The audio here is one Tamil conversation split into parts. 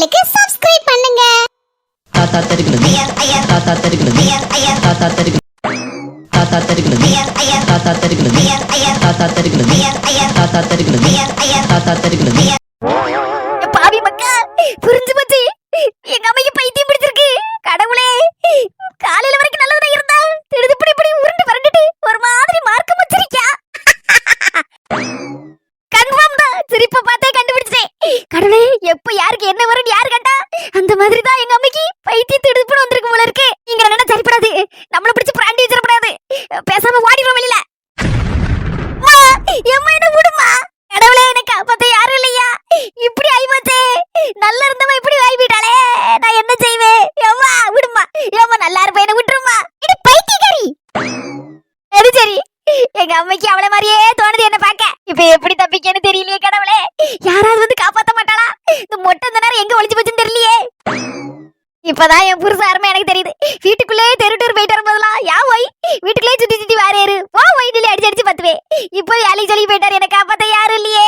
சேனலுக்கு சப்ஸ்கிரைப் பண்ணுங்க. தாத்தா தெரிகிறது தாத்தா தெரிகிறது தாத்தா தெரிகிறது தாத்தா தெரிகிறது தாத்தா தெரிகிறது தாத்தா தெரிகிறது தாத்தா தெரிகிறது தாத்தா தெரிகிறது. பாவி மக்கா புரிஞ்சு போச்சு. எங்க அம்மைக்கு பைத்தியம் பிடிச்சிருக்கு. கடவுளே, காலையில வரைக்கும் நல்லதா இருந்தா திடுதிப்படி இப்படி உருண்டு பரண்டுட்டு ஒரு மாதிரி மார்க்கம் வச்சிருக்கியா. கன்ஃபார்ம் தான், சிரிப்பை பார்த்தே கண்டுபிடிச்சிட்டேன். கடவுளே, எப்ப யாருக்கு என்ன வரும்னு யாரு கண்டா அந்த மாதிரி தான் எங்க அம்மைக்கு பைத்தியம் திடுதிப்படி வந்திருக்கு போல இருக்கு. இங்க என்ன சரிப்படாது, நம்மள பிடிச்சு பிராண்டி வச்சிடப்படாது. பேசாம ஓடிடும் வெளியில. எம்மா என்ன விடுமா. கடவுளே, எனக்கு காப்பாத்த யாரும் இல்லையா. இப்படி ஆயிப்போச்சே. நல்லா இருந்தவன் இப்படி ஆயிட்டாளே, நான் என்ன செய்வேன். எம்மா விடுமா, எம்மா நல்லா இருப்ப, என்ன விட்டுருமா. இது பைத்தியக்காரி. சரி சரி, எங்க அம்மைக்கு அவளை மாதிரியே தோணுது என்ன பாக்க. இப்ப எப்படி தப்பிக்கன்னு தெரியலையே கடவுளே. யாராவது வந்து காப்பாத்த மாட்டாளா. இந்த மொட்டை இந்த நேரம் எங்க ஒளிஞ்சு போச்சுன்னு தெரியலையே. இப்பதான் என் புருஷ அருமை எனக்கு தெரியுது. வீட்டுக்குள்ளே தெருட்டூர் போயிட்டு வரும்போதெல்லாம் யா போய் வீட்டுக்குள்ளே சுத்தி சுத்தி வாரேரு வா வயிற்றுல அடிச்சு அடிச்சு பத்துவே. இப்போ வேலைக்கு சொல்லி போயிட்டாரு, எனக்கு காப்பாத்த யாரும் இல்லையே.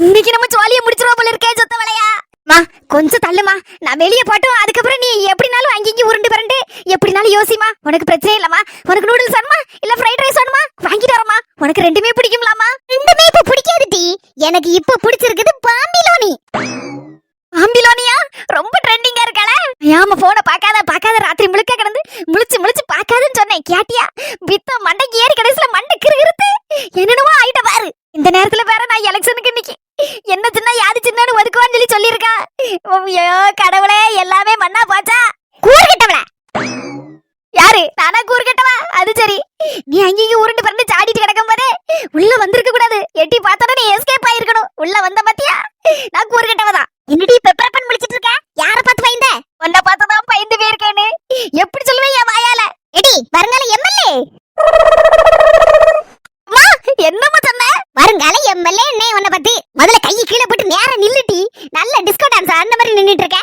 இன்னைக்கு நம்ம ஜாலியா முடிச்சிருவோம் போல இருக்கே. சொத்த வளையா மா, கொஞ்சம் தள்ளுமா, நான் வெளியே போட்டோம். அதுக்கப்புறம் நீ எப்படினாலும் அங்கேயும் உருண்டு பரண்டு எப்படினாலும் யோசிமா. உனக்கு பிரச்சனை இல்லம்மா. உனக்கு நூடுல்ஸ் வேணுமா இல்ல ஃப்ரைட் ரைஸ் வேணுமா வாங்கிட்டு வரமா. உனக்கு ரெண்டுமே பிடிக்கும்லாமா. ரெண்டுமே இப்ப பிடிக்காது டி. எனக்கு இப்ப பிடிச்சிருக்குது பாம்பிலோனி. ஆம்பிலோனியா ரொம்ப ட்ரெண்டிங்கா இருக்காளே. ஆமா, போன பாக்காத பாக்காத ராத்திரி முழுக்க கிடந்து முழிச்சு முழிச்சு பாக்காதன்னு சொன்னேன், கேட்டியா. பித்த மண்டைக்கு ஏறி கடைசில மண்டை கிருகிருத்து என்னென்னவோ ஆயிட்ட பாரு. இந்த நேரத்துல வேற நான் எலெக்ஷனுக்கு இன்னைக்கு என்ன சின்ன யாது சின்னன்னு ஒதுக்குவான்னு சொல்லியிருக்கா. ஐயோ கடவுளே, எல்லாமே மண்ணா போச்சா. கூறுகிட்டவள யாரு? நானா கூறுகிட்டவா? அது சரி, நீ அங்கேயும் உருண்டு பறந்து சாடிட்டு கிடக்கும் போதே உள்ள வந்திருக்க கூடாது. எட்டி பார்த்தோட நீ எஸ்கேப் ஆயிருக்கணும். உள்ள வந்த பாத்தியா, நான் கூறுகிட்டவதான். என்னடி பெப்பரப்பன் முடிச்சிட்டு இருக்க? யார பார்த்து பயந்த? உன்னை பார்த்ததான் பயந்து போயிருக்கேன்னு எப்படி சொல்லுவேன் என் வாயால. எடி வருங்கால எம்எல்ஏ. என்னமா சொன்ன? வருங்கால எம்எல்ஏ என்ன உன்னை பத்தி. முதல்ல கையை கீழே போட்டு நேரா நில்லுடி. நல்ல டிஸ்கோ டான்ஸ் அந்த மாதிரி நின்னுட்டு இருக்க.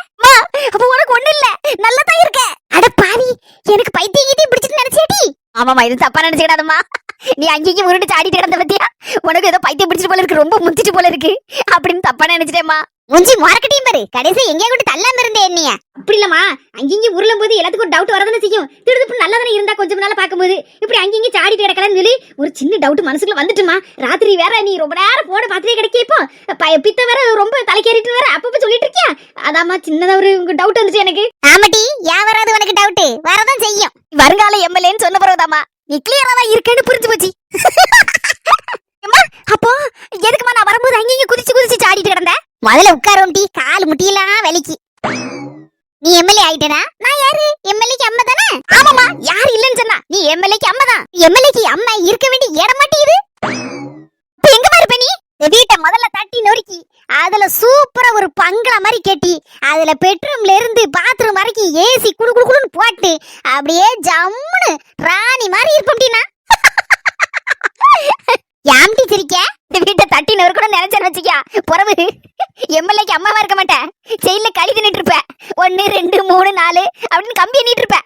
அப்ப உனக்கு ஒண்ணு இல்ல, நல்லதான் இருக்க. அட பாவி, எனக்கு பைத்தியம் கீட்டி பிடிச்சிட்டு நினைச்சேடி. ஆமாமா, இது தப்பா நினைச்சுக்கிடாதம்மா. நீ அங்கேயும் உருண்டு சாடிட்டு கிடந்த பத்தியா, உனக்கு ஏதோ பைத்தியம் பிடிச்சிட்டு போல இருக்கு, ரொம்ப முத்திட்டு போல இருக்கு அப்படின்னு தப்பா நினைச்சிட்டேம்மா. முஞ்சி மார்க்கெட்டிங் பாரு, கடைசி எங்கேயா கூட தள்ளாம இருந்தே என்னைய. அப்படி இல்லம்மா, அங்கேயும் உருளும் போது எல்லாத்துக்கும் டவுட் வரதானே செய்யும். திடுதிப்பு நல்லதானே இருந்தா கொஞ்சம் நாள் பாக்கும்போது இப்படி அங்கேயும் சாடிட்டு கிடக்கலன்னு சொல்லி ஒரு சின்ன டவுட் மனசுக்குள்ள வந்துட்டுமா. ராத்திரி வேற நீ ரொம்ப நேரம் போன பாத்துட்டே கிடைக்க. இப்போ பித்த வேற ரொம்ப தலைக்கேறிட்டு வேற அப்பப்ப சொல்லிட்டு இருக்கியா. அதாம்மா சின்னதா ஒரு டவுட் வந்துச்சு எனக்கு. ஆமாட்டி, ஏன் வராது உனக்கு டவுட்? வரதான் செய்யும். வருங்கால எம்எல்ஏன்னு சொன்ன பிறகுதாம்மா நீ கிளியரா தான் இருக்கேன்னு புரிஞ்சு போச்சு. அப்போ எதுக்குமா நான் வரும்போது அங்கேயும் குதிச்சு குதிச்சு சாடிட்டு கிடந்தேன்? முதல்ல உட்காரும் டி, கால் முட்டியெல்லாம் வலிக்கு. நீ எம்எல்ஏ ஆயிட்டனா? நான் யாரு? எம்எல்ஏக்கு அம்மா தானே? ஆமாமா, யாரு இல்லன்னு சொன்னா? நீ எம்எல்ஏக்கு அம்மா தான். எம்எல்ஏக்கு அம்மா இருக்க வேண்டிய இடம் மாட்டேங்குது. இப்ப எங்கமா இருப்ப நீ? வீட்டை முதல்ல தட்டி நொறுக்கி அதுல சூப்பரா ஒரு பங்களா மாதிரி கட்டி அதுல பெட்ரூம்ல இருந்து பாத்ரூம் வரைக்கும் ஏசி குடு குடுன்னு போட்டு அப்படியே ஜம்முன்னு ராணி மாதிரி இருப்போம்டினா. யாம்டி சிரிக்க? இந்த வீட்டை தட்டி நொறுக்கணும்னு நினைச்சேன்னு வச்சுக்கியா, பிறகு எம்எல்ஏக்கு அம்மாவா இருக்க மாட்டேன். ஜெயில களி தின்னுட்டு இருப்ப. 1 2 3 4 அப்படின்னு கம்பி எண்ணிட்டு இருப்ப.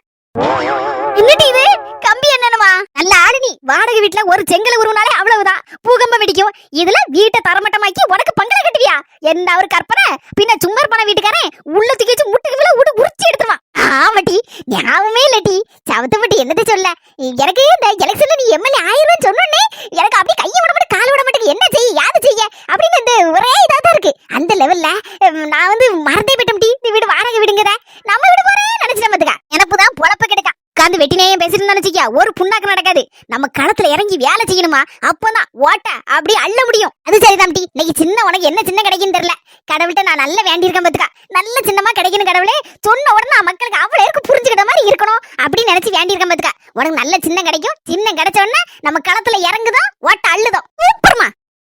என்னடி இது கம்பி என்னனுமா? நல்ல ஆளு நீ. வாடகை வீட்டுல ஒரு செங்கல உருவனாலே அவ்வளவுதான், பூகம்பம் வெடிக்கும். இதுல வீட்டை தரமட்டமாக்கி உனக்கு பங்களா கட்டுவியா? என்ன ஒரு கற்பனை. பின்ன சும்மா இருப்பான வீட்டுக்காரன் உள்ள தூக்கி வச்சு முட்டுக்கு விட உரிச்சு எடுத்துருவான். ஆமாட்டி, ஞாபகமே இல்லட்டி. சவத்தப்பட்டி என்னத்தை சொல்ல. எனக்கு இந்த எலெக்ஷன்ல நீ எம்எல்ஏ ஆயிருன்னு சொன்னோன்னே எனக்கு அப்படியே கையை விட மாட்டேன், கால் விட மாட்டேங்க. என்ன செய்ய யாது செய்ய அப்படின்னு இந்த ஒரே இதாதான் இருக்கு. அந்த லெவல்ல நான் வந்து மறந்தே போயிட்டோம் டி. இந்த வீடு வாடகை விடுங்கத நம்ம வீடு போறேன் நினைச்சிட்டேன் பாத்துக்க. எனக்கு தான் பொழப்ப கிடைக்கா. உட்காந்து வெட்டினேயும் பேசிட்டு நினைச்சிக்கியா ஒரு புண்ணாக்கு நடக்காது. நம்ம களத்துல இறங்கி வேலை செய்யணுமா, அப்பதான் ஓட்ட அப்படி அள்ள முடியும். அது சரிதான் டி. இன்னைக்கு சின்ன உனக்கு என்ன சின்ன கிடைக்குன்னு தெரியல. கடவுள்கிட்ட நான் நல்லா வேண்டியிருக்கேன் பாத்துக்கா. நல்ல சின்னமா கிடைக்கணும் கடவுளே. சொன்ன உடனே மக்களுக்கு அவ்வளவு இருக்கு புரிஞ்சுக்கிட்ட மாதிரி இருக்கணும் அப்படின்னு நினைச்சு வேண்டியிருக்கேன் பாத்துக்கா. உனக்கு நல்ல சின்ன கிடைக்கும். சின்ன கிடைச்ச உடனே நம்ம களத்துல இறங்குதான் ஓட்ட அள்ளுதோம். சூப்பர்மா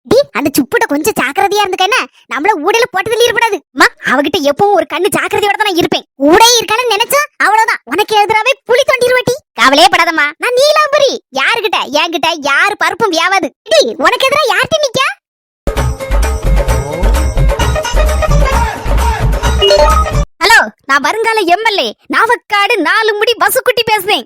டி. அந்த சுப்புட கொஞ்சம் ஜாக்கிரதையா இருந்துக்கன்னு நம்மள ஊடையில போட்டதில் இருப்படாது. அவகிட்ட எப்பவும் ஒரு கண்ணு ஜாக்கிரதையோட தான் நான் இருப்பேன். ஊடையே இருக்கான்னு நினைச்சா அவ்வளவுதான், உனக்கு எதிராவே புலி தொண்டிருவாட்டி. கவலையே படாதம்மா, நான் நீலாம்பரி. யாருகிட்ட என்கிட்ட யாரு பருப்பும் வியாவாது. டி உனக்கு எதிரா யார்கிட்ட நிக்க? ஹலோ, நான் வருங்கால எம்எல்ஏ நாவக்காடு 4 முடி பசுக்குட்டி பேசுறேன்.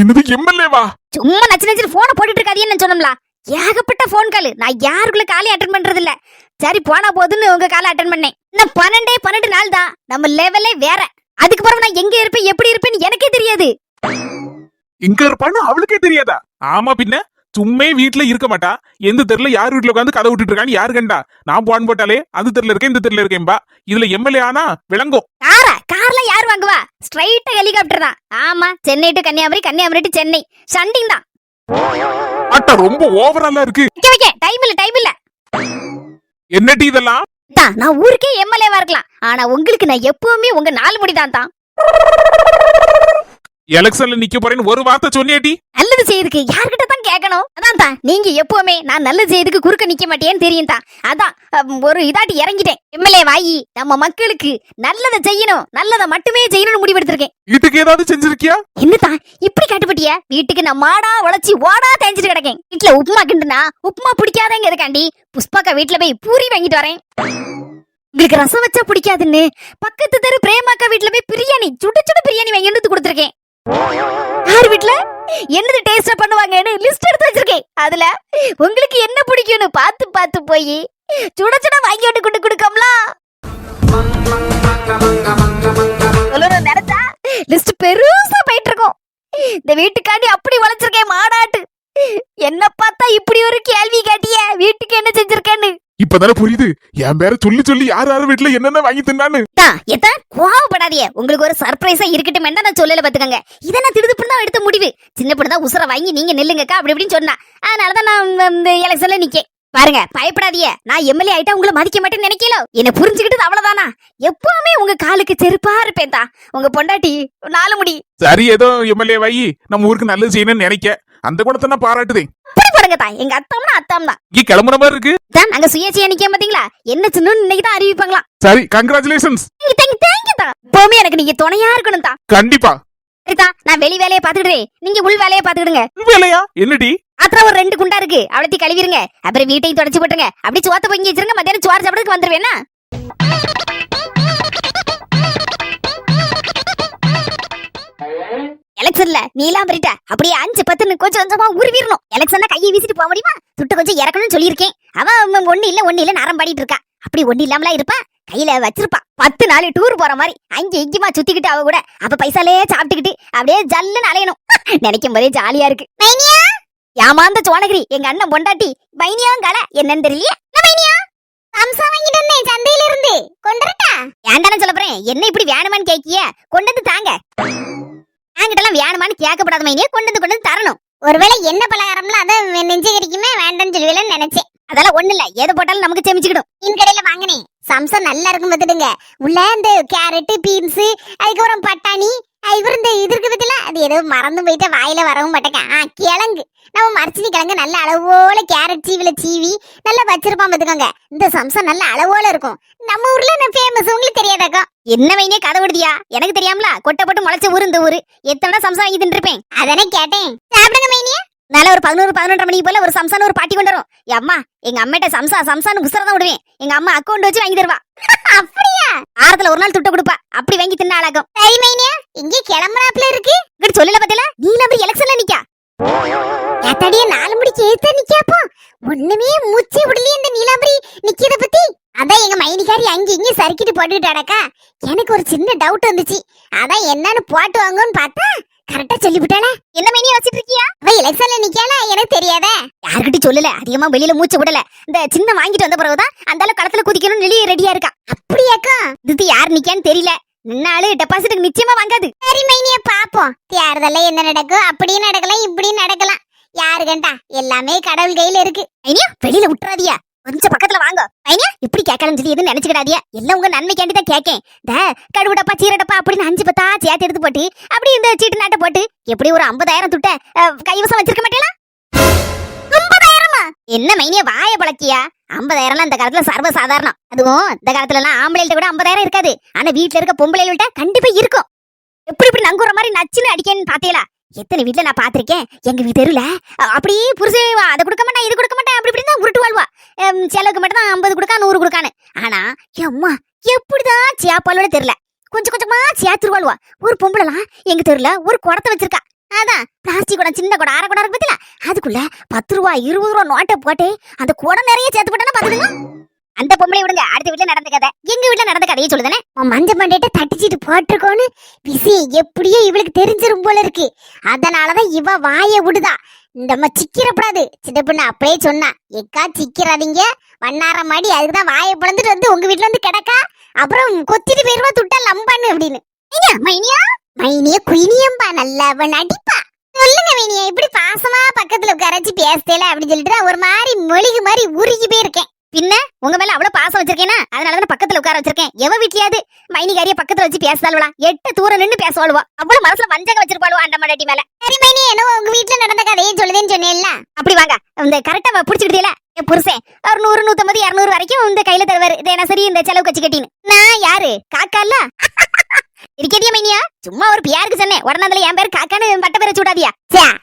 என்னது எம்எல்ஏவா? சும்மா நச்சு நச்சு போன போட்டுட்டு இருக்காதீன்னு சொன்னோம்ல. ஏகப்பட்ட போன் கால். நான் யாருக்குள்ள காலையும் அட்டன் பண்றது இல்ல. சரி போனா போதுன்னு உங்க காலை அட்டன் பண்ணேன். இன்னும் 12 நாள் தான். நம்ம லெவலே வேற. அதுக்கு பிறகு நான் எங்க இருப்பேன் எப்படி இருப்பேன்னு எனக்கே தெரியாது. இங்க இருப்பான்னு அவளுக்கே தெரியாதா? ஆமா பின்ன சும்மே வீட்டுல இருக்க மாட்டா. எந்த தெருல யார் வீட்டுல உட்காந்து கதை விட்டுட்டு இருக்கான்னு யாரு கண்டா? நான் போன் போட்டாலே அந்த தெருல இருக்கேன் இந்த தெருல இருக்கேன்பா. இதுல எம்எல்ஏ ஆனா விளங்கும். கார்ல யார் வாங்குவா? ஸ்ட்ரைட்டா ஹெலிகாப்டர் தான். ஆமா, சென்னை டு கன்னியாகுமரி, கன்னியாகுமரி டு சென்னை. சண்டிங் தான். அட்டா ரொம்ப ஓவராலா இருக்கு. டைம் இல்ல. என்னடி இதெல்லாம்? நான் ஊருக்கே எம்எல்ஏவா இருக்கலாம். ஆனா உங்களுக்கு நான் எப்பவுமே உங்க 4 முடிதான் தான். எலெக்ஷன்ல நிக்க போறேன்னு ஒரு வார்த்தை சொன்னியாடி? நல்லது செய்யறதுக்கு யார்கிட்ட தான் கேட்கணும்? அதான் தான் நீங்க எப்பவுமே நான் நல்லது செய்யறதுக்கு குறுக்க நிக்க மாட்டேன்னு தெரியும் தான். அதான் ஒரு இதாட்டி இறங்கிட்டேன். எம்எல்ஏ வாயி நம்ம மக்களுக்கு நல்லதை செய்யணும், நல்லதை மட்டுமே செய்யணும்னு முடிவெடுத்திருக்கேன். இதுக்கு ஏதாவது செஞ்சிருக்கியா? என்னதான் இப்படி காட்டுப்பட்டியா? வீட்டுக்கு நான் மாடா உழைச்சி ஓடா தேஞ்சிட்டு கிடக்கேன். வீட்டுல உப்புமா கிண்டுனா உப்புமா பிடிக்காதங்க இருக்காண்டி புஷ்பாக்கா வீட்டுல போய் பூரி வாங்கிட்டு வரேன். உங்களுக்கு ரசம் வச்சா பிடிக்காதுன்னு பக்கத்து தெரு பிரேமாக்கா வீட்டுல போய் பிரியாணி சுட சுட பிரியாணி வாங்கி வந்து கொடுத்துருக்கேன். யார் வீட்டுல என்னது டேஸ்டா பண்ணுவாங்கன்னு லிஸ்ட் எடுத்து வச்சிருக்கேன். அதுல உங்களுக்கு என்ன பிடிக்கும்னு பார்த்து பார்த்து போய் சுட சுட வாங்கி வந்து கொண்டு கொடுக்கம்ல. சொல்லணும் நினைச்சா லிஸ்ட் பெருசா போயிட்டு இருக்கோம். இந்த வீட்டுக்காண்டி அப்படி வளைச்சிருக்கேன் மாடாட்டு. என்ன பார்த்தா இப்படி ஒரு கேள்வி கேட்டிய? வீட்டுக்கு என்ன செஞ்சிருக்கேன்னு இப்பதானே புரியுது. என் பேர சொல்லி சொல்லி யார் யார் வீட்டுல என்னென்ன வாங்கி தின்னான்னு. கோவப்படாதீங்க. உங்களுக்கு ஒரு சர்ப்ரைஸா இருக்கட்டும். நான் சொல்லல பாத்துக்கங்க. இதை நான் திடுதுப்புன்னு தான் எடுத்த முடிவு. சின்ன பொண்ணு தான் உசுர வாங்கி நீங்க நில்லுங்கக்கா அப்படி இப்படின்னு சொன்னா. அதனாலதான் நான் இந்த எலெக்ஷன்ல நிக்கேன். பாருங்க, பயப்படாதீங்க. நான் எம்எல்ஏ ஆயிட்டா உங்களை மதிக்க மாட்டேன்னு நினைக்கல. என்ன புரிஞ்சுக்கிட்டது அவ்வளவுதானா? எப்பவுமே உங்க காலுக்கு செருப்பா இருப்பேன் தான். உங்க பொண்டாட்டி 4 முடி. சரி, ஏதோ எம்எல்ஏ வாயி நம்ம ஊருக்கு நல்லது செய்யணும்னு நினைக்க அந்த குணத்தை நான் பாராட்டுதேன். எங்க அத்தாம் தான் இங்க கிளம்புற மாதிரி இருக்கு. நாங்க சுயேட்சையா நிக்க பாத்தீங்களா? என்ன சின்ன இன்னைக்கு தான் அறிவிப்பாங்களா? சரி, கங்க்ராச்சுலேஷன்ஸ். எப்பவுமே எனக்கு நீங்க துணையா இருக்கணும் தான். கண்டிப்பா. நான் வெளி வேலையை பாத்துக்கிடுறேன். நீங்க உள் வேலையை பாத்துக்கிடுங்க. வேலையா? என்னடி? அப்புறம் ஒரு 2 குண்டா இருக்கு, அவளத்தி கழுவிருங்க. அப்புறம் வீட்டையும் தொடச்சு போட்டுருங்க. அப்படி சோத்த பொங்கி வச்சிருங்க. மத்தியானம் சோறு சாப்பிடறதுக்கு வந்துருவேன்னா. எலெக்ஷன்ல நீலாம்பரிட்ட அப்படியே 5-10 கொஞ்சம் கொஞ்சமா உருவிடணும். எலெக்ஷன்னா கையை வீசிட்டு போக முடியுமா? துட்டு கொஞ்சம் இறக்கணும்னு சொல்லியிருக்கேன். அவன் ஒண்ணு இல்ல நரம் பாடிட்டு இருக்கா. அப்படி ஒண்ணு இல்லாமலா இருப்பா. கையில வச்சிருப்பா 10 நாள் டூர் போற மாதிரி அங்க இங்கமா சுத்திக்கிட்டு அவ கூட அப்ப பைசாலே சாப்பிட்டுக்கிட்டு அப்படியே ஜல்லுன்னு அலையணும். நினைக்கும் போதே ஜாலியா இருக்கு. ஏமாந்த சோனகிரி எங்க அண்ணன் பொண்டாட்டி மைனியாங்கால என்னன்னு தெரியல. சம்சா வாங்கிட்டு வந்தேன் சந்தையில இருந்து. கொண்டுட்டா? ஏன்டானு சொல்ல போறேன். என்ன இப்படி வேணுமான்னு கேக்கிய? கொண்டு வந்து தாங்க. என்கிட்டலாம் வேணுமான்னு கேட்கப்படாத மைனியே, கொண்டு வந்து தரணும். ஒருவேளை என்ன பலகாரம்ல அத நெஞ்சு கறிக்குமே வேண்டாம்னு சொல்லுவேன்னு நினைச்சேன். அதெல்லாம் ஒண்ணு இல்ல, எது போட்டாலும் நமக்கு செமிச்சுக்கிடும். மீன் கடையில வாங்கினேன். சம்சா நல்லா இருக்கும் பார்த்துடுங்க. உள்ள இந்த கேரட், பீன்ஸ், அதுக்கப்புறம் பட்டாணி, அதுக்கப்புறம் இந்த இது இருக்கு பத்தில அது ஏதோ மறந்து போயிட்டு வாயில வரவும் மாட்டேங்க. கிழங்கு, நம்ம மரச்சினி கிழங்கு நல்ல அளவோல கேரட் சீவி நல்லா வச்சிருப்பான் பாத்துக்கோங்க. இந்த சம்சா நல்ல அளவோல இருக்கும். நம்ம ஊர்ல ஃபேமஸ், உங்களுக்கு தெரியாதாக்கா? என்ன மைனே கதை விடுதியா? எனக்கு தெரியாமல கொட்டை போட்டு முளைச்ச ஊரு இந்த ஊரு. எத்தனை சம்சா வாங்கி தின்றுப்பேன். அதானே கேட்டேன். சாப்பிடுங்க மைனியா. நல்ல ஒரு 11-11:30 மணிக்கு போல ஒரு சம்சான்னு ஒரு பாட்டி கொண்டு வரும். அம்மா எங்க அம்மாட்ட சம்சான்னு உசுரதான் விடுவேன். எங்க அம்மா அக்கௌண்ட் வச்சு வாங்கி தருவா. அப்படியா? வாரத்துல ஒரு நாள் துட்ட கொடுப்பா. அப்படி வாங்கி தின்ன ஆளாகும். சரி மைனியா, இங்கே கிளம்புறாப்ல இருக்கு. இங்கிட்டு சொல்லல பத்தில நீலாம்பரி எலெக்ஷன்ல நிக்கா. ஏத்தாடியே 4 முடிக்கு ஏத்த நிக்காப்போ. ஒண்ணுமே மூச்சே விடலையே இந்த நீலாம்பரி நிக்கிறத பத்தி. அதான் எங்க மைனிக்காரி அங்க இங்க சறுக்கிட்டு போட்டுட்டாடக்கா. எனக்கு ஒரு சின்ன டவுட் வந்துச்சு. அதான் என்னன்னு போட்டு வாங்கன்னு பார்த்தா கரெக்டா சொல்லிவிட்டானே. என்ன மைனி வச்சிட்டு இருக்கியா? அவ எலெக்ஷன்ல நிக்கால, எனக்கு தெரியாதே. யார்கிட்ட சொல்லல. அதிகமா வெளியில மூச்சு விடல. இந்த சின்ன வாங்கிட்டு வந்த பிறகுதான் அந்த களத்துல குதிக்கணும்னு வெளியே ரெடியா இருக்கா. அப்படியாக்கா? இது யார் நிக்கான்னு தெரியல. நின்னாலு டெபாசிட்டுக்கு நிச்சயமா வாங்காது. சரி மைனிய பாப்போம். தேர்தல்ல என்ன நடக்கும்? அப்படியும் நடக்கலாம், இப்படியும் நடக்கலாம். யாரு கண்டா? எல்லாமே கடவுள் கையில இருக்கு. மைனியா வெளியில விட்டுறாதியா. கொஞ்சம் பக்கத்துல வாங்க. மைனியா இப்படி கேட்கலாம் சொல்லி எதுவும் நினைச்சுக்கிடாதியா. எல்லாம் உங்க நன்மைக்காண்டி தான் கேட்கேன். இந்த கடுவுடப்பா சீரடப்பா அப்படின்னு 5-10 சேர்த்து எடுத்து போட்டு அப்படி இந்த சீட்டு நாட்டை போட்டு எப்படி ஒரு 50,000 துட்ட கைவசம் வச்சிருக்க மாட்டேலாம். 50,000? என்ன மைனியா வாய பழக்கியா? 50,000 இந்த காலத்துல சர்வ சாதாரணம். அதுவும் இந்த காலத்துல எல்லாம் ஆம்பளைகிட்ட கூட 50,000 இருக்காது. ஆனா வீட்டுல இருக்க பொம்பளைகிட்ட கண்டிப்பா இருக்கும். எப்படி இப்படி நங்குற மாதிரி நச்சுன்னு அடிக்கன்னு பாத்தீங்களா? எத்தனை வீட்டுல நான் பாத்திருக்கேன். எங்க தெருல அப்படியே புருஷன் அதை கொடுக்க மாட்டேன் இது கொடுக்க மாட்டேன் அப்படி இப்படின்னு உருட்டு வாழ்வா. செலவுக்கு மட்டும் தான் 50 கொடுக்கா 100 கொடுக்கான்னு. ஆனா அம்மா எப்படிதான் சேப்பாலோட தெரியல கொஞ்சம் கொஞ்சமா சேர்த்துருவாள்வா. ஒரு பொம்பளைலாம் எங்க தெருல ஒரு குடத்தை வச்சிருக்கா. அதான் பிளாஸ்டிக் குடம், சின்ன குடம், அரை குடம் இருக்கு பத்தில, அதுக்குள்ள 10 ரூபா 20 ரூபா நோட்டை போட்டு அந்த குடம் நிறைய சேர்த்து போட்டா பாத்துடுங்க. அந்த பொம்பளை விடுங்க, அடுத்த வீட்டுல நடந்த கதை எங்க வீட்டுல நடந்த கதையை சொல்லுதானே. மஞ்ச மண்டையிட்ட தட்டிச்சிட்டு போட்டிருக்கோன்னு விஷயம் எப்படியோ இவளுக்கு தெரிஞ்சிரும் போல இருக்கு. அதனாலதான் இவ வாய விடுதா. இந்த சிக்கிறப்படாது. சின்ன பொண்ணு அப்படியே சொன்னா, எக்கா சிக்கிறாதீங்க, வண்ணார மாடி, அதுக்குதான் வாயை பிளந்துட்டு வந்து உங்க வீட்டுல வந்து கிடக்கா, அப்புறம் கொத்திட்டு போயிருவா துட்டா லம்பான்னு அப்படின்னு. மைனியா மைனிய குயினியம்பா நல்லவன் அடிப்பா. சொல்லுங்க மைனியா, இப்படி பாசமா பக்கத்துல உட்காரச்சு பேசல அப்படின்னு சொல்லிட்டு ஒரு மாதிரி மொழிகு மாதிரி உருகி போயிருக்கேன். பின்ன உங்க மேல அவ்வளவு பாசம் வச்சிருக்கேனா, அதனாலதான் பக்கத்துல உட்கார வச்சிருக்கேன். எவ வீட்லயாவது மைனிகாரிய பக்கத்துல வச்சு பேசாளுவா, 8 தூரம் நின்னு பேசுவாளுவா, அவ்வளவு மனசுல வஞ்சகம் வச்சிருப்பாளுவா அந்த மடாட்டி மேல. சரி மைனி, என்ன உங்க வீட்டுல நடந்த கதையே சொல்லுதேன்னு சொன்னேன்ல, அப்படி வாங்க. இந்த கரெக்டா புடிச்சுக்கிட்டீல என் புருஷன் ஒரு 100 150 200 வரைக்கும் இந்த கையில தருவாரு. தினசரி இந்த செலவு கட்சி கட்டின்னு. நான் யாரு காக்கா இல்ல இருக்கேடியா மைனியா, சும்மா ஒரு பியாருக்கு சொன்னேன். உடனே அதுல என் பேரு காக்கான்னு பட்ட பேரை சூடாதியா.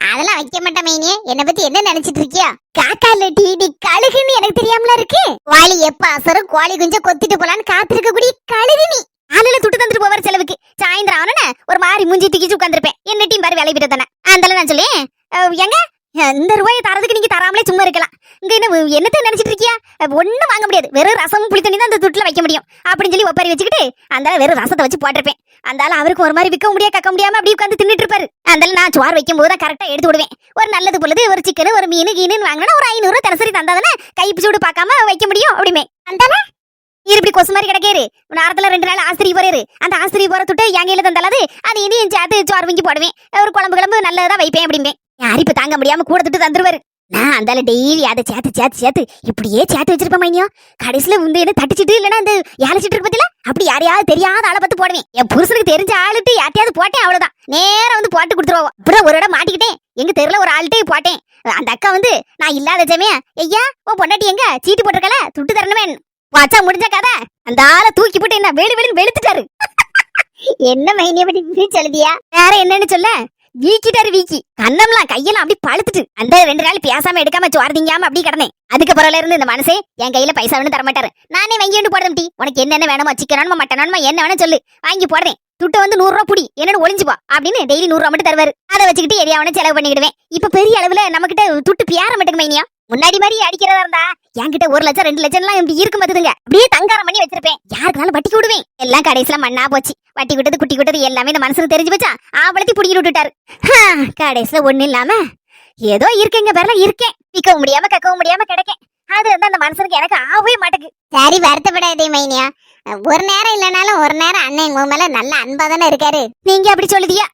அதெல்லாம் வைக்க மாட்டேன் மைனியே, என்ன பத்தி என்ன நினைச்சிட்டு இருக்கியா? காக்கா இல்லட்டி நீ கழுகுன்னு எனக்கு தெரியாமல இருக்கு. வாலி எப்ப அசரும் கோழி குஞ்ச கொத்திட்டு போலான்னு காத்திருக்க கூடிய கழுகு நீ. ஆளுல துட்டு தந்துட்டு போவார் செலவுக்கு. சாயந்தரம் ஆனே ஒரு மாதிரி முஞ்சி தூக்கிச்சு உட்காந்துருப்பேன். என்ன டீம் பாரு வேலை விட்டு தானே. அதனால நான் சொல்லி எங்க இந்த ரூபாயை தரதுக்கு நீங்க தராமலே சும்மா இருக்கலாம். இங்க என்னத்தை நினைச்சிட்டு இருக்கியா? ஒண்ணும் வாங்க முடியாது, வெறும் ரசமும் புளி தண்ணி தான் அந்த துட்டுல வைக்க முடியும் அப்படின்னு சொல்லி ஒப்பாரி வச்சுக்கிட்டு அந்த வெறும் ரசத்தை வச்சு போட்டிருப்பேன். அந்த அவருக்கு ஒரு மாதிரி விற்க முடியாது, கக்க முடியாம அப்படி உட்காந்து தின்னுட்டு இருப்பாரு. அந்த நான் சோறு வைக்கும் போது கரெக்டா எடுத்து விடுவேன். ஒரு நல்லது பொழுது ஒரு சிக்கன் ஒரு மீன் கீனு வாங்கினா ஒரு 500 தினசரி தந்தாதானே கைப்பு சூடு பார்க்காம வைக்க முடியும். அப்படிமே அந்த இப்படி கொசு மாதிரி கிடைக்காரு. நேரத்துல 2 நாள் ஆஸ்திரி போறாரு. அந்த ஆஸ்திரி போற துட்டு என் கையில தந்தாலாது அது இனியும் சேர்த்து சோறு வாங்கி போடுவேன். ஒரு குழம்பு நல்லதா வைப்பேன் அப்படிம்பேன். யாரிப்பு தாங்க முடியாம கூட துட்டு தந்துருவாரு. நான் அந்த டெய்லி அதை சேர்த்து இப்படியே சேர்த்து வச்சிருப்பேன் மைனியோ. கடைசியில வந்து என்ன தட்டிச்சிட்டு இல்லன்னா இந்த ஏழைச்சிட்டு இருக்கு பத்தில அப்படி யாரையாவது தெரியாத ஆளை பார்த்து போடுவேன். என் புருஷனுக்கு தெரிஞ்ச ஆளுட்டு யார்ட்டையாவது போட்டேன், அவ்வளவுதான். நேரம் வந்து போட்டு கொடுத்துருவோம். அப்புறம் ஒரு இடம் மாட்டிக்கிட்டேன். எங்க தெருல ஒரு ஆள்கிட்ட போட்டேன். அந்த அக்கா வந்து நான் இல்லாத ஜமே, ஐயா ஓ பொண்டாட்டி எங்க சீட்டு போட்டிருக்கல துட்டு தரணுமே வாச்சா முடிஞ்ச கதை. அந்த ஆளை தூக்கி போட்டு என்ன வேடு வெளுத்துட்டாரு. என்ன மைனிய பத்தி சொல்லுதியா? வேற என்னன்னு சொல்ல, வீக்கிட்டாரு வீக்கி கண்ணம்லாம் கையெல்லாம் அப்படி பழுத்துட்டு அந்த 2 நாள் பேசாம எடுக்காம சோர்திங்காம அப்படி கிடந்தேன். அதுக்கு பிறகுல இருந்து இந்த மனசே என் கையில பைசா ஒண்ணு தரமாட்டாரு. நானே வாங்கி வந்து போடுறேன். டீ உனக்கு என்னென்ன வேணுமோ, சிக்கன் வேணுமா, மட்டன் வேணுமா, என்ன வேணும் சொல்லு, வாங்கி போடுறேன். துட்டை வந்து 100 ரூபா புடி, என்னோட ஒளிஞ்சுப்பா அப்படின்னு டெய்லி 100 ரூபா மட்டும் தருவாரு. அதை வச்சுக்கிட்டு எதையாவன செலவு பண்ணிக்கிடுவேன். இப்ப பெரிய அளவுல நம்ம கிட்ட துட்டு பியார மாட்டேங்க மைனியா. முன்னாடி மாதிரி அடிக்கிறதா இருந்தா என்கிட்ட 1 லட்சம் 2 லட்சம் எல்லாம் இப்படி இருக்கு பாத்துதுங்க. அப்படியே தங்காரம் பண்ணி வச்சிருப்பேன். யாருக்குனாலும் வட்டிக்கு விடுவேன். எல்லாம் கடைசியில மண்ணா போச்சு. வட்டி விட்டது குட்டி விட்டது எல்லாமே இந்த மனசுக்கு தெரிஞ்சு வச்சா ஆவளத்தி புடிக்கிட்டு விட்டுட்டாரு. கடைசியில ஒண்ணு இல்லாம ஏதோ இருக்கேங்க பேர்ல இருக்கேன். விற்கவும் முடியாம கக்கவும் முடியாம கிடைக்கேன். அது வந்து அந்த மனசுக்கு எனக்கு ஆகவே மாட்டேங்குது. சரி வருத்தப்படாதே மைனியா, ஒரு நேரம் இல்லைனாலும் ஒரு நேரம் அண்ணன் உன் மேல நல்ல அன்பா தானே இருக்காரு. நீங்க அப்படி சொல்லுதியா?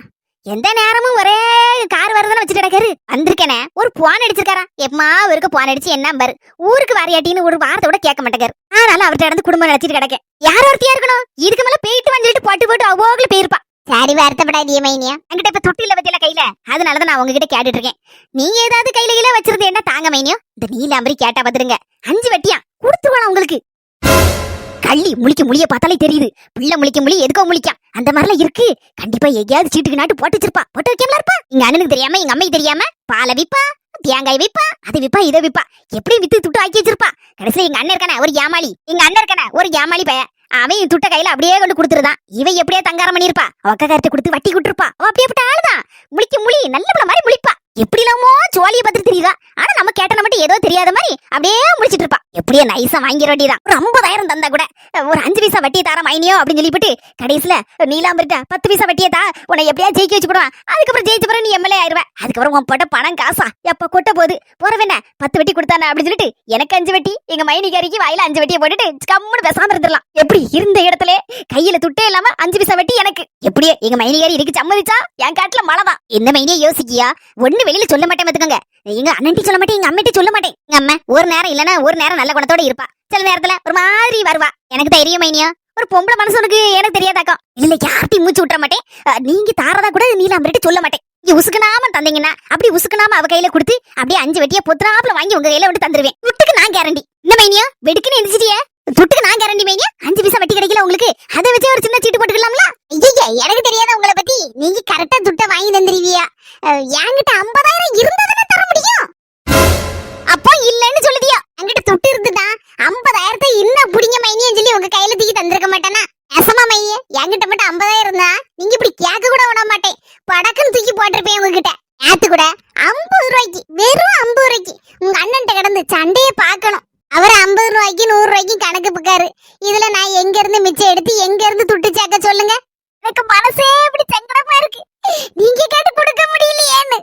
எந்த நேரமும் ஒரே கார் வரதானே வச்சுட்டு கிடக்காரு. வந்திருக்கேனே ஒரு போன் அடிச்சிருக்காரா. எப்பமா அவருக்கு போன் அடிச்சு என்ன பாரு ஊருக்கு வரையாட்டின்னு ஒரு வார்த்தை கூட கேட்க மாட்டேங்காரு. அதனால அவர்கிட்ட இருந்து குடும்பம் நடத்திட்டு கிடக்கேன். யார் ஒருத்தியா இருக்கணும், இதுக்கு மேல போயிட்டு வந்துட்டு போட்டு அவ்வளவு போயிருப்பா. சரி வருத்தப்படாதிய மைனியா, என்கிட்ட இப்ப தொட்டில பத்தியில கையில, அதனாலதான் நான் உங்ககிட்ட கேட்டுட்டு இருக்கேன். நீங்க ஏதாவது கையில வச்சிருந்து என்ன தாங்க மைனியோ. இந்த நீலாம்பரி கேட்டா பாத்துருங்க 5 வட்டியா கொடுத்துருவானா உங்களுக்கு. கள்ளி முழிக்க முழிய பார்த்தாலே தெரியுது. பிள்ளை முழிக்க முழி எதுக்கோ முழிக்கான். அந்த மாதிரிலாம் இருக்கு. கண்டிப்பா எங்கேயாவது சீட்டுக்கு நாட்டு போட்டு வச்சிருப்பா. போட்டு வைக்காமல இருப்பா. எங்க அண்ணனுக்கு தெரியாம எங்க அம்மைக்கு தெரியாம பாலை விப்பா, தேங்காய் விப்பா, அதை விப்பா, இதை விப்பா, எப்படி வித்து துட்டு ஆக்கி வச்சிருப்பா. கடைசியில எங்க அண்ணன் இருக்கானே ஒரு ஏமாளி பைய, அவன் துட்ட கையில அப்படியே கொண்டு கொடுத்துருதான். இவன் எப்படியே தங்காரம் பண்ணிருப்பா. அவக்க கருத்தை கொடுத்து வட்டி கொடுத்துருப்பா. அவ அப்படியே ஆளுதான். முழிக்க முழி நல்ல பிள்ளை மாதிரி முழிப்பா. எப்படி இல்லாமோ சோழிய பத்திரம் தெரியுதா. ஆனா நம்ம கேட்ட மட்டும் ஏதோ தெரியாத மாதிரி அப்படியே முடிச்சிட்டு இருப்பா. எப்படியே நைஸா வாங்கிட வேண்டியதான். ஒரு 50,000 தந்தா கூட ஒரு 5 பைசா வட்டியை தர மைனியோ அப்படின்னு சொல்லிவிட்டு கடைசியில நீலாம்பரிட்ட 10 பைசா வட்டியை தா, உன்னை எப்படியா ஜெயிக்க வச்சு போடுவான். அதுக்கப்புறம் ஜெயிச்ச பிறகு நீ எம்எல்ஏ ஆயிருவேன். அதுக்கப்புறம் உன் போட்ட பணம் காசா எப்ப கொட்ட போகுது போறவேன 10 வட்டி கொடுத்தானே அப்படின்னு சொல்லிட்டு எனக்கு 5 வட்டி, எங்க மைனிகாரிக்கு வாயில 5 வட்டியை போட்டுட்டு கம்முன்னு பேசாம இருந்துடலாம். எப்படி இருந்த இடத்துல கையில துட்டே இல்லாம 5 பைசா வட்டி எனக்கு. எப்படியே எங்க மைனிகாரி இருக்கு சம்மதிச்சா என் காட்டுல மழைதான். என்ன மைனியே யோசிக்கியா? ஒண்ணு வெளியில சொல்ல மாட்டேன் பாத்துக்கோங்க. எங்க அண்ணன்ட்டி சொல்ல மாட்டேன், எங்க அம்மிட்ட சொல்ல மாட்டேன். எங்க அம்மா ஒரு நேரம் இல்லன்னா ஒரு நேரம் நல்ல குணத்தோட இருப்பா. சில நேரத்துல ஒரு மாதிரி வருவா. எனக்கு தைரியம் மைனியா. ஒரு பொம்பளை மனசு உனக்கு எனக்கு தெரியாதாக்கா. இல்ல யார்ட்டையும் மூச்சு விட்டுற மாட்டேன். நீங்க தாரதா கூட நீலாம்பரிட்ட சொல்ல மாட்டேன். இங்க உசுக்குனாம தந்தீங்கன்னா அப்படி உசுக்குனாம அவ கையில கொடுத்து அப்படியே 5 வட்டியை பொத்துறாப்புல வாங்கி உங்க கையில விட்டு தந்துருவேன். துட்டுக்கு நான் கேரண்டி. என்ன மைனியா வெடுக்குன்னு எந்திரிச்சிட்டியே? துட்டுக்கு நான் கேரண்டி மைனியா. 5 பைசா வட்டி கிடைக்கல உங்களுக்கு, அதை வச்சு ஒரு சின்ன சீட்டு போட்டுக்கலாம்ல. ஐயா எனக்கு தெரியாத உங்களை பத்தி. நீங்க கரெக்டா துட்டை வாங்கி தந்துருவியா? என்கிட்ட 50,000 இருந்தாதானே தர முடியும். அப்போ இல்லன்னு சொல்லுதியா? என்கிட்ட துட்டு இருந்துதா 50,000 இன்னும் புடிங்க மைனின்னு சொல்லி உங்க கையில தூக்கி தந்திருக்க மாட்டானா? எசமா மையே, என்கிட்ட மட்டும் 50,000 இருந்தா நீங்க இப்படி கேட்க கூட விட மாட்டேன். படக்குன்னு தூக்கி போட்டிருப்பேன் உங்ககிட்ட. நேத்து கூட 50 ரூபாய்க்கு, வெறும் 50 ரூபாய்க்கு உங்க அண்ணன்ட்ட கிடந்து சண்டையை பார்க்கணும். அவர் 50 ரூபாய்க்கு 100 ரூபாய்க்கு கணக்கு பக்காரு. இதுல நான் எங்க இருந்து மிச்சம் எடுத்து எங்க இருந்து துட்டு சேர்க்க சொல்லுங்க? எனக்கு மனசே இப்படி சங்கடமா இருக்கு. நீங்க கேட்டு கொடுக்க முடியலையேன்னு.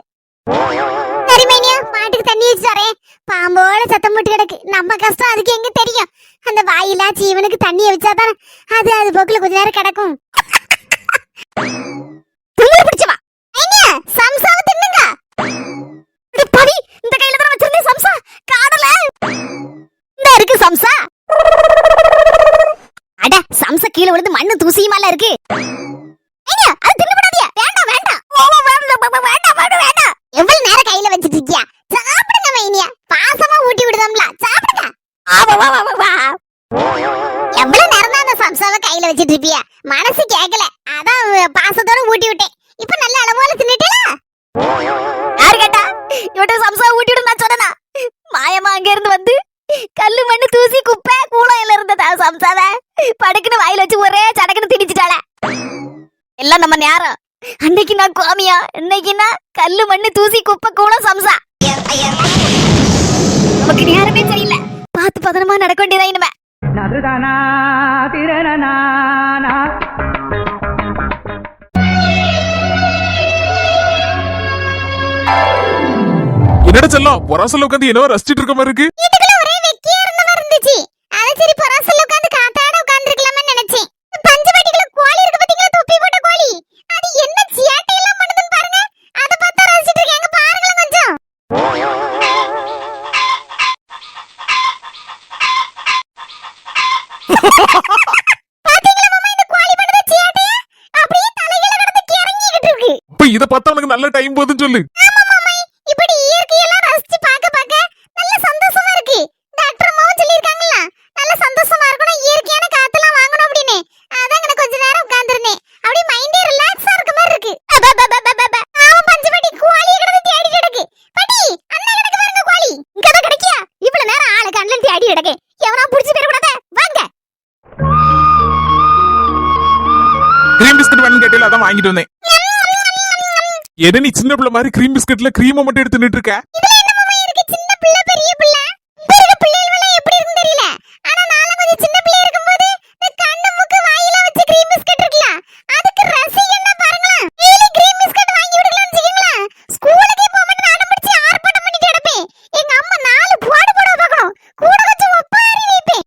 சரி மைனியா, மாட்டுக்கு தண்ணி வச்சு தரேன். பாம்போட சத்தம் போட்டு கிடக்கு. நம்ம கஷ்டம் அதுக்கு எங்க தெரியும்? அந்த வாயிலா ஜீவனுக்கு தண்ணியை வச்சாதான் அது போக்குல கொஞ்ச நேரம் கிடக்கும். திமிரு பிடிச்சவா மைனியா, சம்சாவை தின்னுங்க. பவி, இந்த கையில தான் வச்சிருந்தேன் சம்சா. காடல இந்த இருக்கு சம்சா. அட, சம்சா கீழே விழுந்து மண்ணு தூசியுமால இருக்கு. மைனியா, அது தின்னுபடாதீங்க. வேண்டாம் வேண்டாம் வேண்டாம். எவ்வளவு நேரம் கையில வச்சிட்டு இருக்கியா? சாப்பிடுங்க மைனியா, பாசமா ஊட்டி விடுதோம்ல, சாப்பிடுங்க. எவ்வளவு நேரம் தான் அந்த சம்சாவை கையில வச்சிட்டு இருப்பியா? மனசு கேட்கல, அதான் பாசத்தோட ஊட்டி விட்டேன். இப்ப நல்ல அளவோல தின்னுட்டேனா? யாரு கேட்டா? இவட்ட சம்சா ஊட்டி விடு நான் சொன்னனா? மாயமா அங்க இருந்து வந்து கல்லு மண்ணு தூசி குப்பை கூளையில இருந்த சம்சாவை படுக்குன்னு வாயில வச்சு ஒரே சடக்குன்னு திணிச்சிட்டாள. எல்லாம் நம்ம நேரம். அன்னைக்கு நான் கோமியா, இன்னைக்கு நான் கல்லு மண்ணு தூசி குப்பை கூளம் சம்சா. நமக்கு நேரமே தெரியல. பார்த்து பதனமா நடக்க வேண்டியதா இனிமே. என்னடா செல்லம், பொறாசல்ல உட்காந்து என்னவோ ரசிச்சிட்டு இருக்க மாதிரி இருக்கு. வீட்டுக்குள்ள ஒரே வெக்கியா இருந்த மாதிரி இருந்துச்சு. அது சரி பராசல்ல உட்கார்ந்து காத்தாட உட்கார்ந்திருக்கலாம்னு நினைச்சேன். பஞ்சு வட்டிக்குள்ள கோழி இருக்கு பாத்தீங்களா, தொப்பி போட்ட கோழி. அது என்ன சியாட்டை எல்லாம் பண்ணுதுன்னு பாருங்க. அத பார்த்தா ரசிச்சிட்டு இருக்கேங்க, பாருங்களேன் கொஞ்சம். பாத்தீங்களா மாமா, இந்த கோழி பண்ணுது சியாட்டைய? அப்படியே தலையில கிடந்து கிறங்கிக்கிட்டு இருக்கு. இப்ப இத பார்த்தா உனக்கு நல்ல டைம் போகுதுன்னு சொல்லு. ஆமா மாமா, இப்படி இயற்கையெல்லாம் ரசிச்சு பார்க்க நல்ல சந்தோஷமா இருக்கு. டாக்டர் அம்மாவும் சொல்லிருக்காங்கல்ல, நல்ல சந்தோஷமா இருக்கணும், இயற்கையான காத்தெல்லாம் வாங்கணும் அப்படின்னு. அதான் நான் கொஞ்ச நேரம் உட்கார்ந்திருந்தேன். அப்படியே மைண்டே ரிலாக்ஸா இருக்க மாதிரி இருக்கு. அவன் பஞ்சவட்டி கோழியை கிடந்து தேடி கிடக்கு. பட்டி, அண்ணா கிடக்கு பாருங்க கோழி. இங்கதான் கிடைக்கியா? இவ்வளவு நேரம் ஆளு கண்ணில் தேடி கிடக்கு. எவனா புடிச்சு போயிட கூடாது. வாங்க. கிரீம் பிஸ்கட் வேணும்னு கேட்டேல, அதான் வாங்கிட்டு வந்தேன். என்ன நீ சின்ன பிள்ளை மாதிரி கிரீம் பிஸ்கட்ல கிரீமை மட்டும் எடுத்து நின்று இருக்க? இதுல என்ன மாமா இருக்கு? சின்ன பிள்ளை பெரிய பிள்ளை. இப்ப இருக்க பிள்ளைகள் எப்படி இருக்குன்னு தெரியல. ஆனா நான் கொஞ்சம் சின்ன பிள்ளை இருக்கும்போது இந்த கண்ணு மூக்கு வாயில வச்சு கிரீம் பிஸ்கட் இருக்குல, அதுக்கு ரசிகன்னா பாருங்களேன். டெய்லி கிரீம் பிஸ்கட் வாங்கி விடுங்களான்னு வச்சுக்கீங்களா, ஸ்கூலுக்கே போக மாட்டேன், அடம் பிடிச்சு ஆர்ப்பாட்டம் பண்ணிட்டு கிடப்பேன். எங்க அம்மா 4 போட பார்க்கணும், கூட வச்சு ஒப்பாரி வைப்பேன்.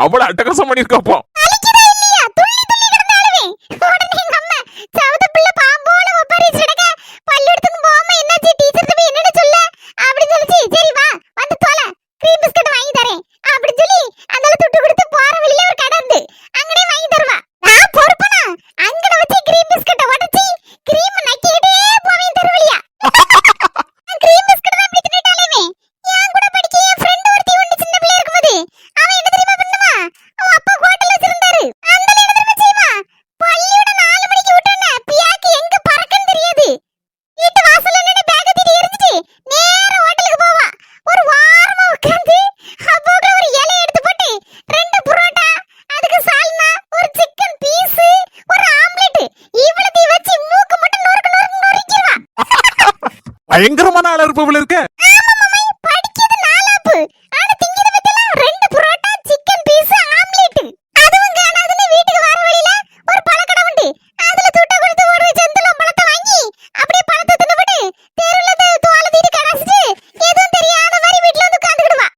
அவ்வளவு அட்டகாசம் பண்ணிருக்கப்போ. வலிக்குதா இல்லையா? துள்ளி துள்ளி கிடந்து அழுவேன். உடனே எங்க அம்மா சவுத்த பிள்ளை பாம்போல ஒப்பாரி வச்சுடக்க, பள்ளிக்கூடத்துக்கு போகாம என்னாச்சு டீச்சர்ட்ட போய் என்னன்னு சொல்ல அப்படி சொல்லிச்சு. சரி வா, வந்து தோல, கிரீம் பிஸ்கட் வாங்கி தரேன் அப்படி சொல்லி அந்த துட்டு கொடுத்து போற வழியில ஒரு கடை இருந்து அங்கனே வாங்கி தருவா. நான் பொறுப்பனா அங்கன வச்சு கிரீம் பிஸ்கட்டை உடைச்சி கிரீம் நக்கிக்கிட்டே போவேன் தெருவழியா. கிரீம் பிஸ்கட் தான் அப்படி தின்னுட்டாலேமே. என் கூட படிக்க என் ஃப்ரெண்ட் ஒருத்தி உண்டு சின்ன பிள்ளை இருக்கும்போது, அவன் என்ன தெரியுமா பண்ணுவா? அவன் அப்பா ஹோட்டல் வச்சிருந்தாரு. அந்த என்ன தெரியுமா செய்வா? பள்ளியோட 4 மணிக்கு விட்டோன்னே பியாக்கு எங்க பறக்குன்னு தெரியாது. வீட்டு வாசல்ல நின்னு பேக் தூக்கி எரிஞ்சிட்டு நேரா ஹோட்டலுக்கு போவா. ஒரு வாரமா உட்கார்ந்து அப்போக்கு ஒரு இலை எடுத்து போட்டு 2 புரோட்டா, அதுக்கு சால்னா, ஒரு சிக்கன் பீஸ், ஒரு ஆம்லெட் இவ்வளத்தையும் வச்சு மூக்கு மட்டும் நொறுக்கிடுவா. பயங்கரமான ஆளா இருப்பவள இருக்க. ஆமா மாமா, படிக்கிறது 4ஆப்பு. ஆனா திங்கிறது பத்திலாம் 2 புரோட்டா, சிக்கன் பீஸ், ஆம்லெட். அதுவும் காணாதுன்னு வீட்டுக்கு வர வழியில ஒரு பழக்கடை உண்டு. அதுல துட்ட கொடுத்து ஒரு செந்தலம் பழத்தை வாங்கி அப்படியே பழத்தை தின்னுபிட்டு தெருவுல தோலை தீட்டி கடாசிட்டு எதுவும் தெரியாத மாதிரி வீட்டுல வந்து உட்கார்ந்துக்கிடுவா.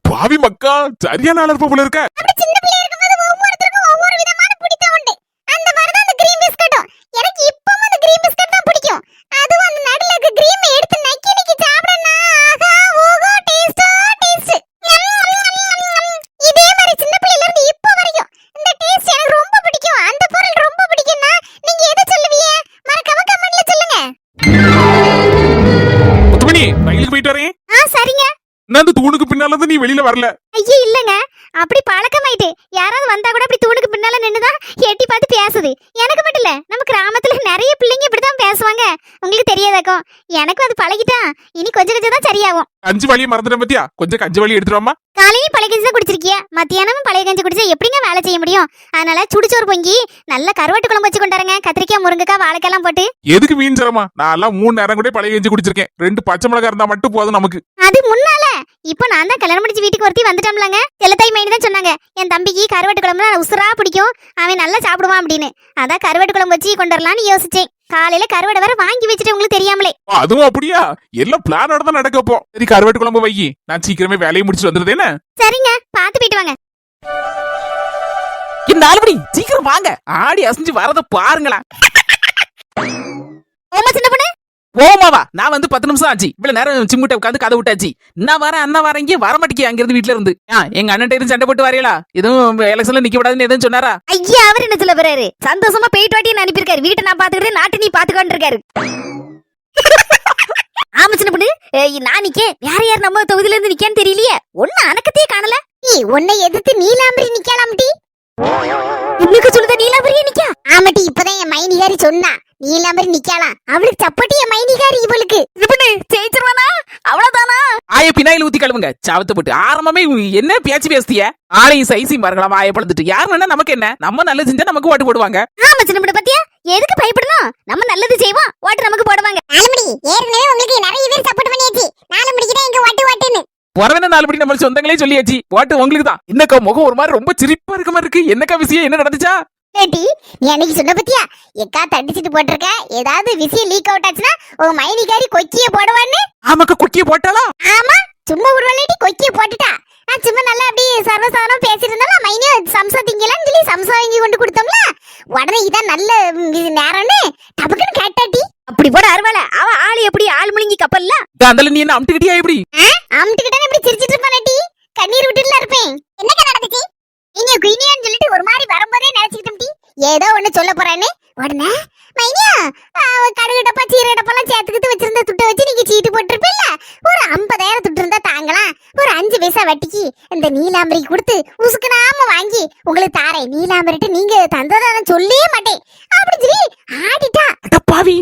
பாவி மக்கா, சரியான ஆளா இருப்பவள இருக்க. அப்படி சின்ன பிள்ளை இருக்கும்போது ஒவ்வொருத்தருக்கும் ஒவ்வொரு விதமான பிடித்தம் உண்டு. அந்த மாதிரி தான் அந்த கிரீம் பிஸ்கட்டும். எனக்கு இப்பவும் அந்த கிரீம் பிஸ்கட் தான் பிடிக்கும். அதுவும் அந்த நடுல இருக்க கிரீமை எடுத்து நக்கி நக்கி சாப்பிடனா, ஆஹா ஓஹோ, டேஸ்டோ டேஸ்ட். இதே மாதிரி சின்ன பிள்ளையில இருந்து இப்போ வரைக்கும் இந்த டேஸ்ட் எனக்கு ரொம்ப பிடிக்கும். அந்த பொருள் ரொம்ப பிடிக்கும்னா நீங்க எதை சொல்லுவீங்க? மறக்காம கமெண்ட்ல சொல்லுங்க. முத்துமணி, ரயிலுக்கு போயிட்டு வரேன். சரிங்க. நான் அந்த தூணுக்கு பின்னால இருந்து நீ வெளியில வரல. ஐயே இல்லங்க, அப்படி பழக்கமாயிட்டு யாராவது வந்தா கூட அப்படி தூணுக்கு பின்னால நின்னுதான் எட்டி பார்த்து பேசுது. எனக்கு மட்டும் இல்ல, நம்ம கிராமத்துல நிறைய பிள்ளைங்க இப்படிதான் பேசுவாங்க. உங்களுக்கு தெரியாதாக்கும், எனக்கும் அது பழகிட்டா இனி கொஞ்சம் கொஞ்சம் தான் சரியாகும். கஞ்சி வழியை மறந்துட்டேன் பத்தியா, கொஞ்சம் கஞ்சி வழி எடுத்துருவாமா. காலையில பழைய கஞ்சி தான் குடிச்சிருக்கிய, மத்தியானமும் பழைய கஞ்சி குடிச்சா எப்படிங்க வேலை செய்ய முடியும்? அதனால சுடுச்சோறு பொங்கி நல்ல கருவாட்டு குழம்பு வச்சு கொண்டாருங்க, கத்திரிக்காய் முருங்கைக்காய் வாழைக்காய் எல்லாம் போட்டு. எதுக்கு வீண் சிரமா, நான் எல்லாம் 3 நேரம் கூட பழைய கஞ்சி குடிச்சிருக்கேன். 2 பச்சை மிளகா இருந்தா மட்டும் போதும் நமக்கு. அது முன்னால, இப்போ நான் தான் கல்யாணம் முடிச்சு வீட்டுக்கு ஒருத்தி வந்துட்டோம்லங்க. செல்லத்தாய் மைனி தான் சொன்னாங்க, என் தம்பிக்கு கருவாட்டு குழம்புனா உசுரா பிடிக்கும், அவன் நல்லா சாப்பிடுவான் அப்படின்னு. அதான் கருவாட்டு குழம்பு வச்சு கொண்டு வரலான்னு யோசிச்சேன். காலையில கருவாடை வர வாங்கி வச்சுட்டு உங்களுக்கு தெரியாமலே. அதுவும் அப்படியா, எல்லாம் பிளானோட தான் நடக்கப்போ. சரி கருவாட்டு குழம்பு வை, நான் சீக்கிரமே வேலையை முடிச்சுட்டு வந்துருதேனே. சரிங்க, பாத்து போயிட்டு வாங்க. இந்த ஆளுபடி சீக்கிரம் வாங்க, ஆடி அசைஞ்சு வரத பாருங்களா. ஓமா சின்ன பொண்ணு, ஓமாவா, நான் வந்து 10 நிமிஷம் ஆச்சு. இவ்வளவு நேரம் சிம்முட்ட உட்காந்து கதை விட்டாச்சு. நான் வரேன் அண்ணா வரேன், இங்கே வர மாட்டேங்க அங்கிருந்து வீட்டுல இருந்து. எங்க அண்ணன் எதுவும் சண்டை போட்டு வரையலா, எதுவும் எலெக்ஷன்ல நிக்க கூடாதுன்னு எதுவும் சொன்னாரா? ஐயா அவர் என்ன சொல்ல போறாரு, சந்தோஷமா போயிட்டு வாட்டி அனுப்பியிருக்காரு. வீட்டை நான் பாத்துக்கிட்டு நாட்டு நீ பாத்துக்கொண்டு இருக்காரு. ஆமா சின்ன பொண்ணு, நான் நிக்க யார் யார் நம்ம தொகுதியில இருந்து நிக்கான்னு தெரியலையே, ஒண்ணு அணக்கத்தையே காணல. உன்னை எதிர்த்து நீலாம்பரி நிக்கலாம்டி. இன்னைக்கு சொல்லுத நீலாம்பரியே நிக்கா? ஆமாட்டி, இப்பதான் என் மைனிகாரி சொன்னா நீலாம்பரி நிக்கலாம். அவளுக்கு சப்போட்டி என் மைனிகாரி இவளுக்கு. ஜெயிச்சிருவானா? அவ்வளவுதானா? ஆய பின்னாயில ஊத்தி கழுவுங்க, சாவத்தை போட்டு. ஆரம்பமே என்ன பேச்சு பேசிய ஆளையும் சைஸையும் பாருங்களா, ஆய பழந்துட்டு. யாரு வேணா நமக்கு என்ன, நம்ம நல்லது செஞ்சா நமக்கு ஓட்டு போடுவாங்க. ஆமா சின்ன பொண்ணு, பத்தியா எதுக்கு பயப்படணும், நம்ம நல்லது செய்வோம், ஓட்டு நமக்கு போடுவாங்க. நாலுமணி ஏற்கனவே உங்களுக்கு நிறைய பேர் சப்போர்ட் பண்ணியாச்சு. நாலுமணிக்கு தான் இங்க ஓட்டுன்னு. புறவேன 4 படி நம்ம சொந்தங்களே சொல்லியாச்சு, ஓட்டு உங்களுக்கு தான். என்னக்கா முகம் ஒரு மாதிரி ரொம்ப சிரிப்பா இருக்க மாதிரி இருக்கு, என்னக்கா விஷயம், என்ன நடந்துச்சா? ஏட்டி, நீ அன்னைக்கு சொன்ன பத்தியா, எக்கா தடிச்சிட்டு போட்டிருக்க, ஏதாவது விஷயம் லீக் அவுட் ஆச்சுன்னா உங்க மைனிகாரி கொக்கிய போடுவான்னு. ஆமாக்கா, கொக்கிய போட்டாளா? ஆமா, சும்மா உருவலேட்டி கொக்கிய போட்டுட்டா. நான் சும்மா நல்லா அப்படி சர்வசாதாரணம் பேசிட்டு இருந்தாலும் மைனியா சம்சா திங்கலான்னு சொல்லி சம்சா வாங்கி கொண்டு கொடுத்தோம்ல, உடனே இதான் நல்ல நேரம்னு டபக்குன்னு கேட்டாட்டி. அப்படி போட அருவாள, அவ ஆளு எப்படி ஆள் முழுங்கி கப்பல்ல. அந்தல நீ என்ன அம்ட்டுக்கிட்டியா எப்படி? அம்ட்டுக்கிட்டே இப்படி சிரிச்சிட்டு இருப்பானட்டி, கண்ணீர் விட்டுல இருப்பேன். என்னக்கா நடந்துச்சு? நீங்க குயினியான்னு சொல்லிட்டு ஒரு மாதிரி வரும்போதே நினைச்சுக்கிட்டோம், ஏதோ ஒண்ணு சொல்ல போறேன்னு. உடனே மைனியா கடுகு டப்பா சீரக டப்பாலாம் சேர்த்துக்கிட்டு வச்சிருந்த துட்டை வச்சு நீங்க சீட்டு போட்டிருப்பீல்ல, ஒரு 50,000 துட்டு இருந்தா தாங்கலாம், ஒரு 5 பைசா வட்டிக்கு இந்த நீலாம்பரிக்கு கொடுத்து உசுக்குனாம வாங்கி உங்களுக்கு தாரேன். நீலாம்பரிட்ட நீங்க தந்ததான சொல்லவே மாட்டேன் அப்படின்னு சொல்லி ஆடிட்டா. பாவி,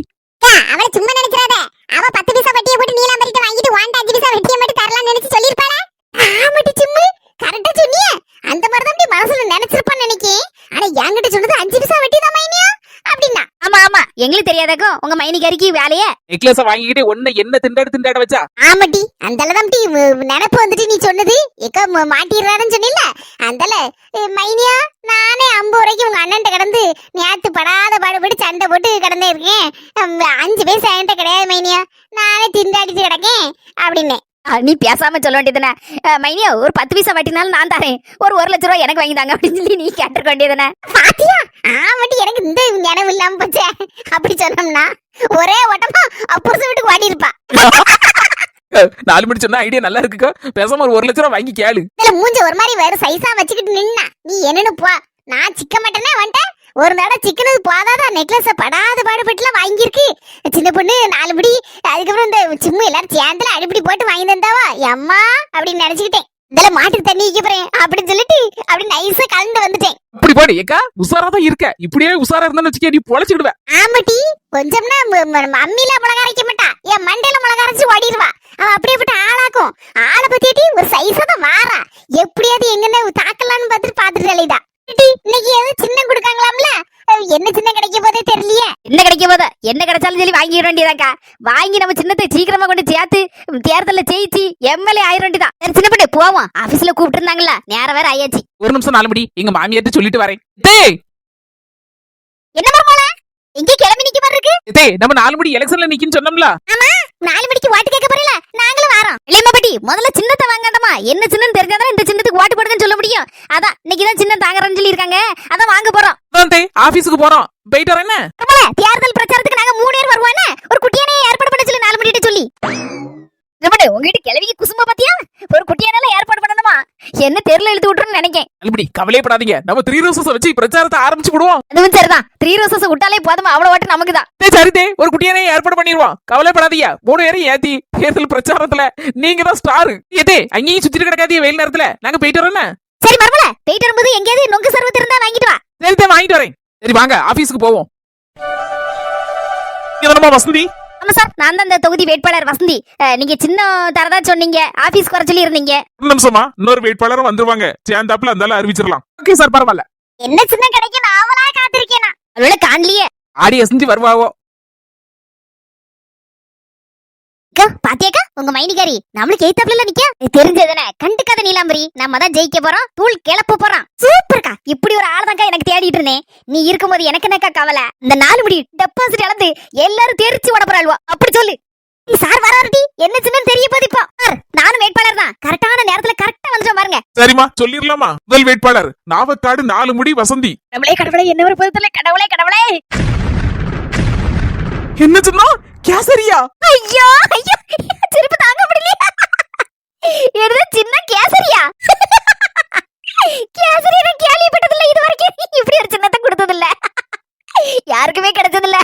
அவளை சும்மா நினைச்சிடாத, அவ 10 பைசா வட்டியை போட்டு நீலாம்பரிட்ட வாங்கிட்டு 5 பைசா வட்டியை மட்டும் தரலாம்னு நினைச்சு சொல்லிருப்பாளா? ஆமாட்டி சும்மா கரெக்டா சொன்னியே, அந்த மாதிரி தான் மனசுல நினைச்சிருப்பான்னு நினைக்கேன். ஆனா என்கிட்ட சொன்னது 5 பைசா வட்டி தான் மைனியா அப்படின்னா. ஆமா ஆமா, எங்களுக்கு தெரியாதக்கும் உங்க மைனிகாரிக்கு வேலையே. நெக்லஸ வாங்கிக்கிட்டே ஒண்ணு என்ன திண்டாட வச்சா? ஆமாட்டி, அந்தளதான் நினைப்பு வந்துட்டு நீ சொன்னது எக்க மாட்டிடுறாருன்னு சொன்னில, அந்தல மைனியா நானே 50 ரூபாய்க்கு உங்க அண்ணன்ட்ட கிடந்து நேத்து படாத பாடுபட்டு சண்டை போட்டு கிடந்தே இருக்கேன். 5 பைசா என்கிட்ட கிடையாது மைனியா, நானே திண்டாடிட்டு கிடக்கேன் அப்படின்னு. நீ பேசாம சொல்ல வேண்டியதுனே, மைனியா ஒரு 10 பைசா வட்டினாலும் நான் தரேன், ஒரு 1 லட்சம் ரூபாய் எனக்கு வாங்கி தாங்க அப்படின்னு சொல்லி நீ கேட்டிருக்க வேண்டியதுனே. பாத்தியா, ஆமாட்டி எனக்கு இந்த நினைவு இல்லாம போச்சே. அப்படி சொன்னோம்னா ஒரே ஓட்டமா புருஷ வீட்டுக்கு ஓடி இருப்பா. 4 மணி சொன்னா ஐடியா நல்லா இருக்குக்கா, பேசாம ஒரு 1 லட்சம் ரூபாய் வாங்கி கேளு. இதுல மூஞ்ச ஒரு மாதிரி வேற சைஸா வச்சுக்கிட்டு நின்னா நீ என்னன்னு போ, நான் சிக்க மாட்டேனே வந்துட்டேன். ஒரு தடவை சிக்கனது போதாதா, நெக்லஸ படாத பாடுபட்டுலாம் வாங்கியிருக்கு சின்ன பொண்ணு 4 படி. அதுக்கப்புறம் இந்த சிம்மு எல்லாரும் சேர்ந்துல அடிப்படி போட்டு வாங்கி தந்தாவா அம்மா அப்படின்னு நினைச்சுக்கிட்டேன். இதெல்லாம் மாட்டுக்கு தண்ணி வைக்க போறேன் அப்படின்னு சொல்லிட்டு அப்படி நைஸா கலந்து வந்துட்டேன். இப்படி போடு ஏக்கா, உசாரா தான் இருக்க. இப்படியே உசாரா இருந்தான்னு வச்சுக்க, நீ பொழைச்சிடுவ. ஆமாட்டி, கொஞ்சம்னா அம்மியில மிளகா அரைக்க மாட்டா, என் மண்டையில மிளகா அரைச்சு ஓடிடுவா. அவன் அப்படியேப்பட்ட ஆளாக்கும். ஆளை பத்தியாட்டி ஒரு சைஸா தான் வாரா, எப்படியாவது எங்கன்னு தாக்கலான்னு பாத்துட்டு அலைதா. இன்னைக்கு ஏதோ சின்னம் கொடுக்காங்களாம்ல, என்ன சின்னம் கிடைக்க போதே தெரியலையே. என்ன கிடைக்க போதா, என்ன கிடைச்சாலும் சொல்லி வாங்கிட வேண்டியதாக்கா. வாங்கி நம்ம சின்னத்தை சீக்கிரமா கொண்டு சேர்த்து தேர்தல்ல ஜெயிச்சு எம்எல்ஏ ஆயிர வேண்டியதான். சரி சின்ன பண்ணு போவோம், ஆபீஸ்ல கூப்பிட்டு இருந்தாங்களா, நேரம் வேற ஆயாச்சு. ஒரு நிமிஷம் 4 மணி, எங்க மாமியார்ட்ட சொல்லிட்டு வரேன். டேய் என்ன போல எங்க கிளம்பி நிக்க மாதிரி இருக்கு? டேய், நம்ம 4 மணி எலெக்ஷன்ல நிக்கின்னு சொன்னோம்ல. ஆமா, 4 மணிக்கு ஓட்டு கேட்க போறீல, நாங்களும் வரோம். இளையமாபட்டி முதல்ல சின்னத்தை வாங்கண்டாமா, என்ன சின்னம் தெரிஞ்சாதான் இந்த சின்னத்துக்கு ஓட்டு போடுங்கன்னு சொல்ல முடியும். அதான் இன்னைக்குதான் சின்னம் தாங்கறேன்னு சொல்லி இருக்காங்க, அதான் வாங்க போறோம். ஆபீஸ்க்கு போறோம், போயிட்டு வரேன். தேர்தல் பிரச்சாரத்துக்கு நாங்க 3 பேர் வருவானே, ஒரு குட்டியானே ஏற்பாடு பண்ண சொல்லி 4 மணிட்டு சொல்லி. உங்ககிட்ட கிளவிக்கு குசும்ப பாத்தியா, ஒரு குட்டியானால ஏற்பாடு பண்ணணுமா? என்ன தெருல இழுத்து விட்டுருன்னு நினைக்கேன். இப்படி கவலைப்படாதீங்க, நம்ம 3 ரோசஸ் வச்சு பிரச்சாரத்தை ஆரம்பிச்சு விடுவோம். அதுவும் சரிதான், 3 ரோசஸ் விட்டாலே போதுமா, அவ்வளவு ஓட்டு நமக்குதான். சரிதே, ஒரு குட்டியானே ஏற்பாடு பண்ணிடுவோம். கவலைப்படாதீங்க, 3 பேரையும் ஏத்தி தேர்தல் பிரச்சாரத்துல நீங்க தான் ஸ்டார். ஏதே அங்கேயும் சுத்திட்டு கிடக்காதீங்க, வெயில் நேரத்துல நாங்க போயிட்டு வரோம். சரி மர்மல, போயிட்டு வரும்போது எங்கேயாவது நொங்கு சர்வத்து இருந்தா வாங்கிட்டு வா. சரிதே, வாங்கிட்டு வரேன். சரி வாங்க ஆபீஸ்க்கு போவோம். இதனமா வசந்தி? ஆமா சார், நான் தான் இந்த தொகுதி வேட்பாளர் வசந்தி. நீங்க சின்ன தரதா சொன்னீங்க, ஆபீஸ் வர சொல்லி இருந்தீங்க. ஒரு நிமிஷமா, இன்னொரு வேட்பாளரும் வந்துருவாங்க. சேர்ந்தாப்புல இருந்தாலும் அறிவிச்சிடலாம். ஓகே சார், பரவாயில்ல. என்ன சின்ன கிடைக்கு நான் அவளா காத்திருக்கேனா? அதோட காணலியே. ஆடி அசந்தி வருவாவோ. பாத்தியாக்கா உங்க மைனிகாரி நம்மளுக்கு எய்தாப்ல நிக்க தெரிஞ்சதுனே. கண்டுக்காத நீலாம்பரி, நம்ம தான் ஜெயிக்க போறோம், தூள் கிளப்ப போறோம். சூப்பர்க்கா, இப்படி ஒரு ஆளதாக்கா எனக்கு தேடிட்டு இருந்தேன். நீ இருக்கும்போது எனக்கு என்னக்கா கவலை? இந்த 4 முடி டெபாசிட் அளந்து எல்லாரும் தெரிச்சு ஓட போறாள்வா, அப்படி சொல்லு. சார் வராருடி, என்ன சின்னன்னு தெரிய போது. இப்போ நானும் வேட்பாளர் தான், கரெக்டான நேரத்துல கரெக்டா வந்துட்டோம் பாருங்க. சரிமா, சொல்லிடலாமா? முதல் வேட்பாளர் நாவக்காடு 4 முடி வசந்தி. கடவுளே கடவுளே, என்ன ஒரு பொறுத்தல, கடவுளே கடவுளே. என்ன சொன்னா? கேசரியா? ஐயோ ஐயோ, சிரிப்பு தாங்க முடியல. என்ன சின்ன கேசரியா? கேசரி நான் கேள்விப்பட்டதில்ல இது வரைக்கும். இப்படி ஒரு சின்னத்தை கொடுத்ததில்ல, யாருக்குமே கிடைச்சதில்ல.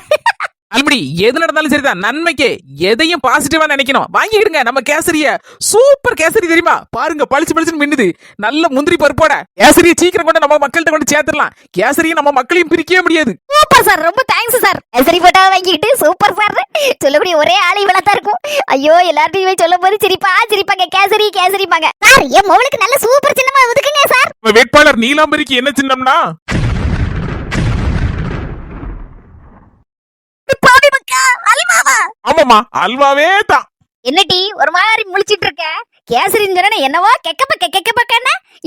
அல்படி எது நடந்தாலும் சரிதான், நன்மைக்கு எதையும் பாசிட்டிவா நினைக்கணும். வாங்கிடுங்க நம்ம கேசரிய. சூப்பர் கேசரி தெரியுமா? பாருங்க, பளிச்சு பளிச்சுன்னு மின்னுது. நல்ல முந்திரி பருப்போட கேசரியை சீக்கிரம் கொண்டு நம்ம மக்கள்கிட்ட கொண்டு சேர்த்துடலாம். கேசரியை நம்ம மக்களையும் பிரிக்கவே முடியாது. சூப்பர் சார், ரொம்ப தேங்க்ஸ் சார். கேசரி போட்டா வாங்கிட்டு சூப்பர் சார். சொல்லக்கூடிய ஒரே ஆளை இவளத்தான் இருக்கும். ஐயோ, எல்லார்ட்டையும் சொல்லும் போது சிரிப்பாங்க. கேசரி கேசரிப்பாங்க. சார் என் மொபைலுக்கு நல்ல சூப்பர் சின்னமா ஒதுக்குங்க சார். நம்ம வேட்பாளர் நீலாம்பரிக்கு என்ன சின்னம்னா? ஆமாமா, அல்வாவே தான். என்னடி ஒரு மாதிரி முழிச்சிட்டு இருக்க? கேசரின்னு சொன்னா என்னவோ கெக்கப்ப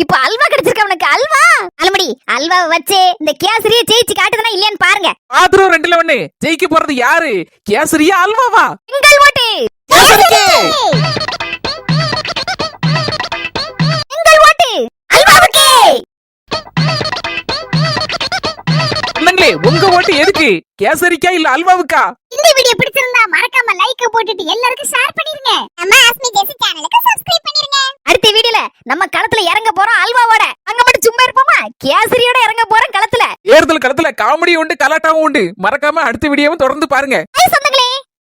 இப்ப அல்வா கிடைச்சிருக்க உனக்கு. அல்வா அல்மடி, அல்வா வச்சு இந்த கேசரியை ஜெயிச்சு காட்டுதுனா இல்லையான்னு பாருங்க. ஆத்ரோ 2ல 1. ஜெயிக்க போறது யாரு? கேசரியா அல்வாவா? எங்கள் ஓட்டு கேசரிக்கு. எங்கள் ஓட்டு அல்வாவுக்கு. அண்ணங்களே, உங்க ஓட்டு எதுக்கு? கேசரிக்கா இல்ல அல்வாவுக்கா? இந்த வீடியோ பிடிச்சிருந்தா மறக்காம லைக் போட்டுட்டு எல்லாருக்கும் ஷேர் பண்ணிருங்க. நம்ம அஸ்மி ஜெசி சேனலுக்கு சப்ஸ்கிரைப் பண்ணிருங்க. அடுத்த வீடியோல நம்ம களத்துல இறங்க போறோம் அல்வாவோட. அங்க மட்டும் சும்மா இருப்போமா? கேசரியோட இறங்க போறோம் களத்துல. தேர்தல் களத்துல காமெடி உண்டு, கலாட்டாவும் உண்டு. மறக்காம அடுத்த வீடியோவும் தொடர்ந்து பாருங்க. சொந்தங்களே